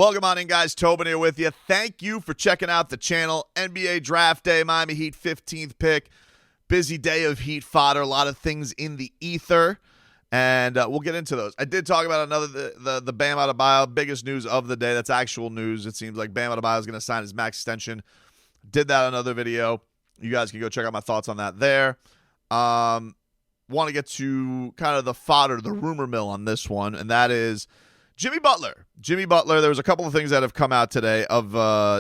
Welcome on in, guys. Tobin here with you. Thank you for checking out the channel. NBA Draft Day, Miami Heat 15th pick. Busy day of Heat fodder. A lot of things in the ether, and we'll get into those. I did talk about the Bam Adebayo, biggest news of the day. That's actual news. It seems like Bam Adebayo is going to sign his max extension. Did that in another video. You guys can go check out my thoughts on that there. Want to get to kind of the fodder, the rumor mill on this one, and that is Jimmy Butler. Jimmy Butler, there was a couple of things that have come out today of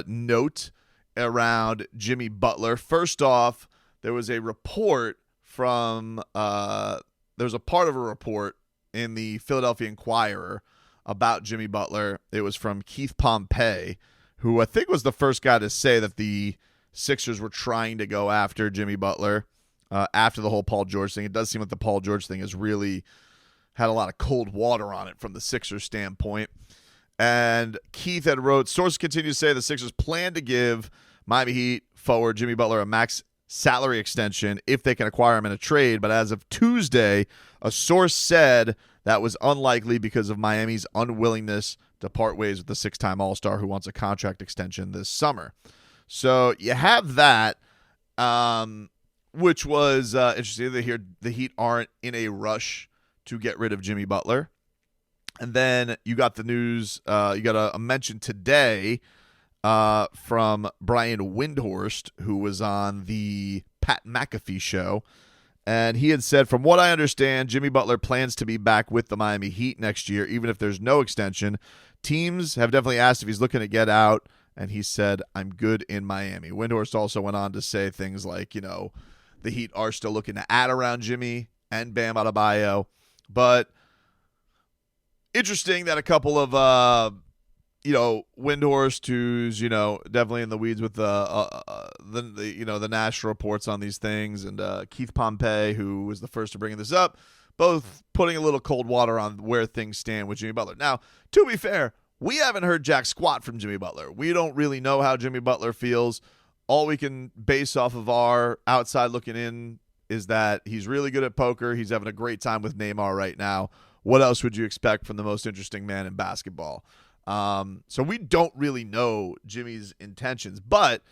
note around Jimmy Butler. First off, there was a report from there was a part of a report in the Philadelphia Inquirer about Jimmy Butler. It was from Keith Pompey, who I think was the first guy to say that the Sixers were trying to go after Jimmy Butler after the whole Paul George thing. It does seem like the Paul George thing has really had a lot of cold water on it from the Sixers standpoint. And Keith had wrote, sources continue to say the Sixers plan to give Miami Heat forward Jimmy Butler a max salary extension if they can acquire him in a trade. But as of Tuesday, a source said that was unlikely because of Miami's unwillingness to part ways with the six-time All-Star who wants a contract extension this summer. So you have that, which was interesting. The Heat aren't in a rush to get rid of Jimmy Butler. And then you got the news, you got a mention today from Brian Windhorst, who was on the Pat McAfee show. And he had said, from what I understand, Jimmy Butler plans to be back with the Miami Heat next year, even if there's no extension. Teams have definitely asked if he's looking to get out, and he said, I'm good in Miami. Windhorst also went on to say things like, the Heat are still looking to add around Jimmy and Bam Adebayo. But interesting that a couple of, Windhorst, who's, definitely in the weeds with the national reports on these things, and Keith Pompey, who was the first to bring this up, both putting a little cold water on where things stand with Jimmy Butler. Now, to be fair, we haven't heard jack squat from Jimmy Butler. We don't really know how Jimmy Butler feels. All we can base off of our outside looking in is that he's really good at poker. He's having a great time with Neymar right now. What else would you expect from the most interesting man in basketball? So we don't really know Jimmy's intentions, but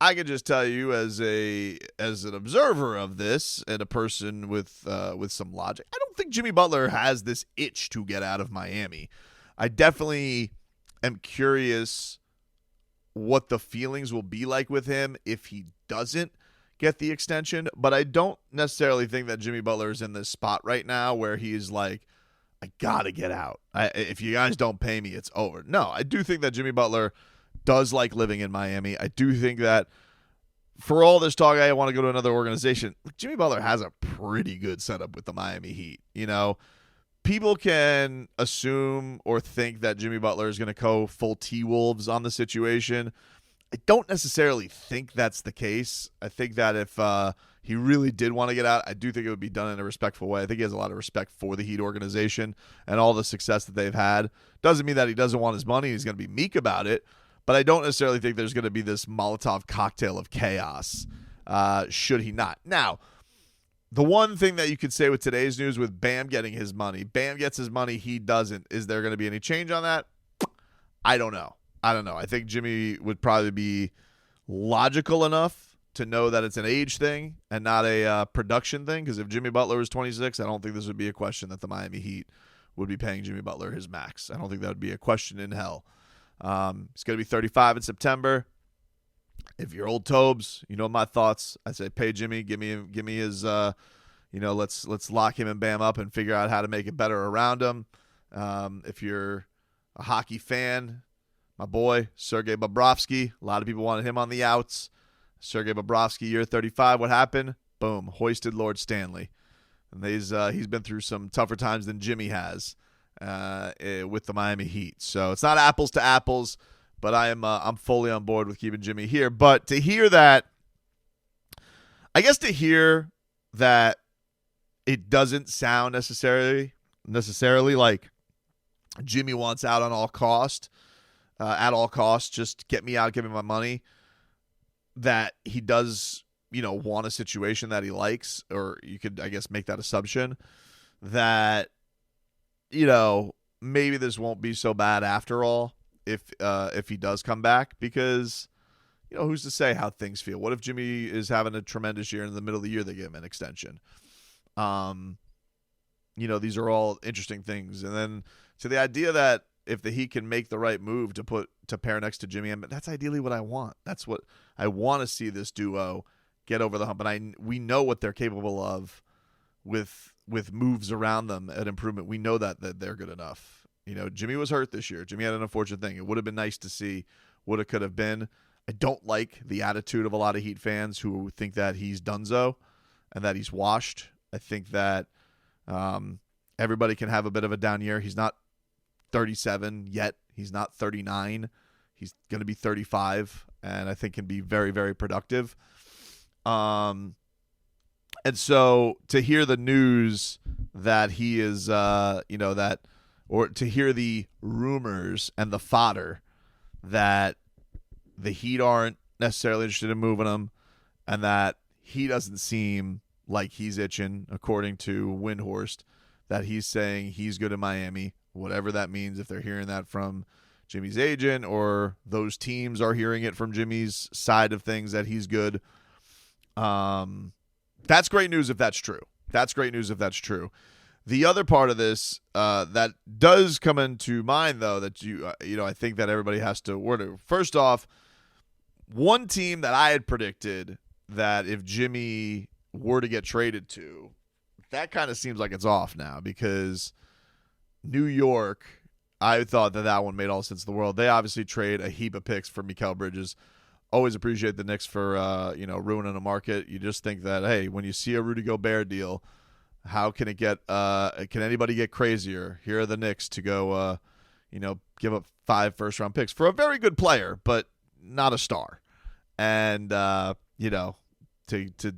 I can just tell you as an observer of this and a person with some logic, I don't think Jimmy Butler has this itch to get out of Miami. I definitely am curious what the feelings will be like with him if he doesn't get the extension, but I don't necessarily think that Jimmy Butler is in this spot right now where he's like, I gotta get out. If you guys don't pay me, it's over. No, I do think that Jimmy Butler does like living in Miami. I do think that for all this talk, I want to go to another organization. Jimmy Butler has a pretty good setup with the Miami Heat. People can assume or think that Jimmy Butler is going to go full T-Wolves on the situation. I don't necessarily think that's the case. I think that if he really did want to get out, I do think it would be done in a respectful way. I think he has a lot of respect for the Heat organization and all the success that they've had. Doesn't mean that he doesn't want his money. He's going to be meek about it. But I don't necessarily think there's going to be this Molotov cocktail of chaos should he not. Now, the one thing that you could say with today's news with Bam getting his money, Bam gets his money, he doesn't. Is there going to be any change on that? I don't know. I think Jimmy would probably be logical enough to know that it's an age thing and not a production thing, because if Jimmy Butler was 26, I don't think this would be a question that the Miami Heat would be paying Jimmy Butler his max. I don't think that would be a question in hell. He's going to be 35 in September. If you're old Tobes, you know my thoughts. I say pay Jimmy, give me his let's lock him and Bam up and figure out how to make it better around him. If you're a hockey fan, my boy Sergei Bobrovsky, a lot of people wanted him on the outs. Sergei Bobrovsky, year 35, what happened? Boom, hoisted Lord Stanley. And he's been through some tougher times than Jimmy has with the Miami Heat. So it's not apples to apples, but I'm fully on board with keeping Jimmy here. But to hear that it doesn't sound necessarily like Jimmy wants out on all cost, at all costs, just get me out, give me my money, that he does, want a situation that he likes, or you could, I guess, make that assumption that, maybe this won't be so bad after all. if he does come back, because who's to say how things feel? What if Jimmy is having a tremendous year and in the middle of the year they give him an extension? These are all interesting things. And then to the idea that if the Heat can make the right move to pair next to Jimmy, that's ideally what I want. That's what I want to see, this duo get over the hump. And we know what they're capable of with moves around them at improvement. We know that they're good enough. Jimmy was hurt this year. Jimmy had an unfortunate thing. It would have been nice to see what it could have been. I don't like the attitude of a lot of Heat fans who think that he's donezo and that he's washed. I think that everybody can have a bit of a down year. He's not 37 yet. He's not 39. He's going to be 35, and I think can be very, very productive. And so to hear the news that he is, or to hear the rumors and the fodder that the Heat aren't necessarily interested in moving him, and that he doesn't seem like he's itching, according to Windhorst, that he's saying he's good in Miami, whatever that means, if they're hearing that from Jimmy's agent or those teams are hearing it from Jimmy's side of things that he's good. That's great news if that's true. That's great news if that's true. The other part of this that does come into mind, though, that I think that everybody has to word. First off, one team that I had predicted that if Jimmy were to get traded to, that kind of seems like it's off now, because New York, I thought that one made all sense in the world. They obviously trade a heap of picks for Mikal Bridges. Always appreciate the Knicks for ruining a market. You just think that, hey, when you see a Rudy Gobert deal, how can it get? Can anybody get crazier? Here are the Knicks to go, give up 5 first-round picks for a very good player, but not a star, and to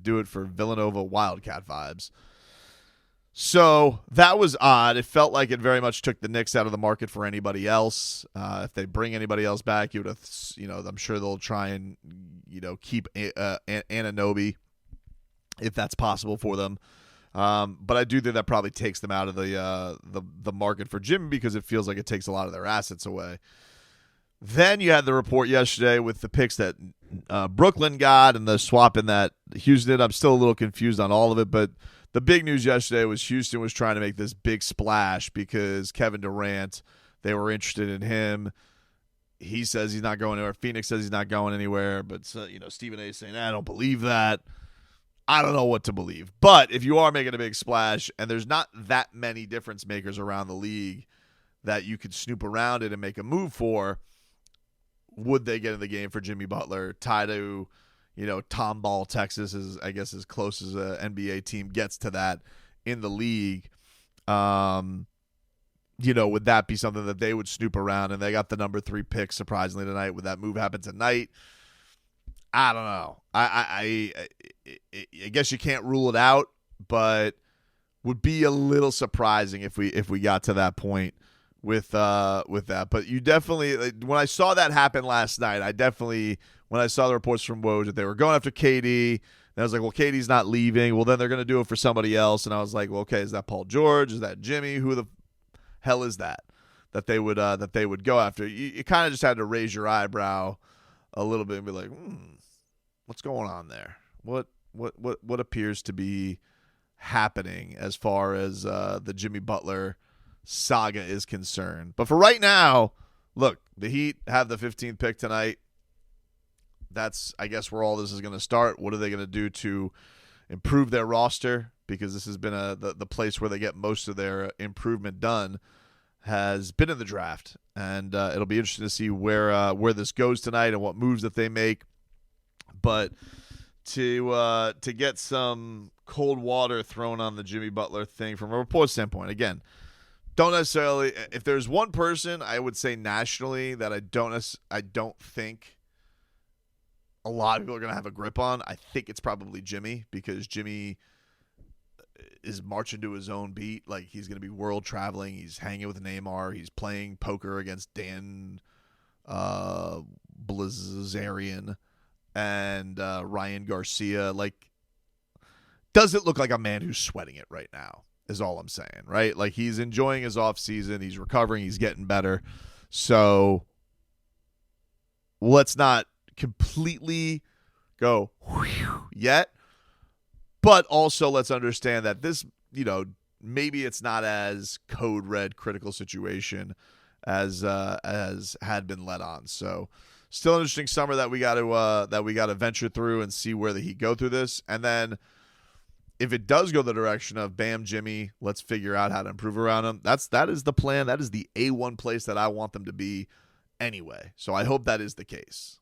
do it for Villanova Wildcat vibes. So that was odd. It felt like it very much took the Knicks out of the market for anybody else. If they bring anybody else back, you would have, I'm sure they'll try and, keep Anunoby if that's possible for them. But I do think that probably takes them out of the market for Jimmy, because it feels like it takes a lot of their assets away. Then you had the report yesterday with the picks that Brooklyn got and the swap in that Houston did. I'm still a little confused on all of it, but the big news yesterday was Houston was trying to make this big splash because Kevin Durant, they were interested in him. He says he's not going anywhere. Phoenix says he's not going anywhere, but Stephen A is saying, I don't believe that. I don't know what to believe. But if you are making a big splash and there's not that many difference makers around the league that you could snoop around it and make a move for, would they get in the game for Jimmy Butler, tie to Tomball, Texas is, I guess, as close as an NBA team gets to that in the league. Would that be something that they would snoop around? And they got the number 3 pick, surprisingly, tonight. Would that move happen tonight? I don't know. I guess you can't rule it out, but would be a little surprising if we got to that point with that. But you definitely, when I saw that happen last night, when I saw the reports from Woj that they were going after KD, and I was like, well, KD's not leaving. Well, then they're going to do it for somebody else. And I was like, well, okay, is that Paul George? Is that Jimmy? Who the hell is that they would go after? You kind of just had to raise your eyebrow a little bit and be like, what's going on there? What appears to be happening as far as the Jimmy Butler saga is concerned? But for right now, look, the Heat have the 15th pick tonight. That's, I guess, where all this is going to start. What are they going to do to improve their roster? Because this has been the place where they get most of their improvement done, has been in the draft. And it'll be interesting to see where this goes tonight and what moves that they make. But to get some cold water thrown on the Jimmy Butler thing from a report standpoint, again, don't necessarily. If there's one person I would say nationally that I don't think a lot of people are going to have a grip on, I think it's probably Jimmy, because Jimmy is marching to his own beat. Like, he's going to be world traveling. He's hanging with Neymar. He's playing poker against Dan Blazarian and Ryan Garcia. Like, does it look like a man who's sweating it right now is all I'm saying, right? Like, he's enjoying his off season. He's recovering. He's getting better. So let's not completely go yet, but also let's understand that this, maybe it's not as code red critical situation as had been let on. So still an interesting summer that we got to venture through and see where the Heat go through this. And then if it does go the direction of Bam, Jimmy, let's figure out how to improve around him. That is the plan. That is the A1 place that I want them to be anyway. So I hope that is the case.